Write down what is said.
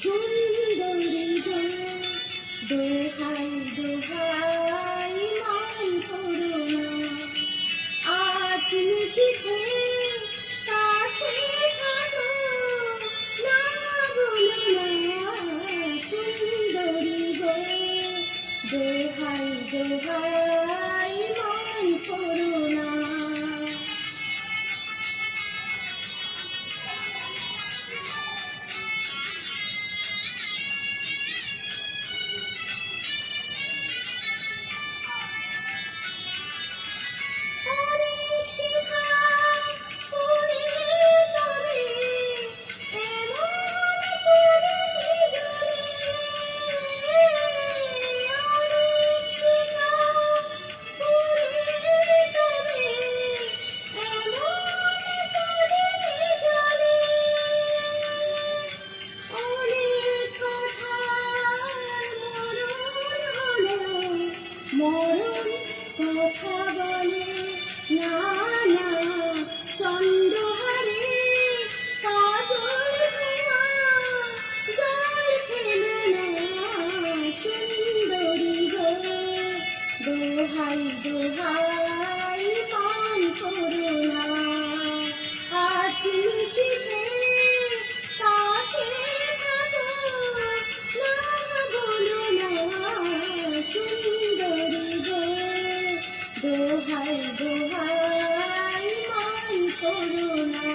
সুন্দরী গো, দোহাই দোহাই মান করো না, আজ নিশীথে কাছে থাকো, না বলো না। সুন্দরী গো, দোহাই দোহাই মান করো না। মরণ কথা বলে না, না চন্দ্রহারে কাজল ধোঁয়া জল ফেলো না। সুন্দরী গো, দোহাই দোহাই মান করো না, আজ নিশীথে কাছে থাকো, না বলো না। সুন্দরী গো, দোহাই দোহাই মান করো না।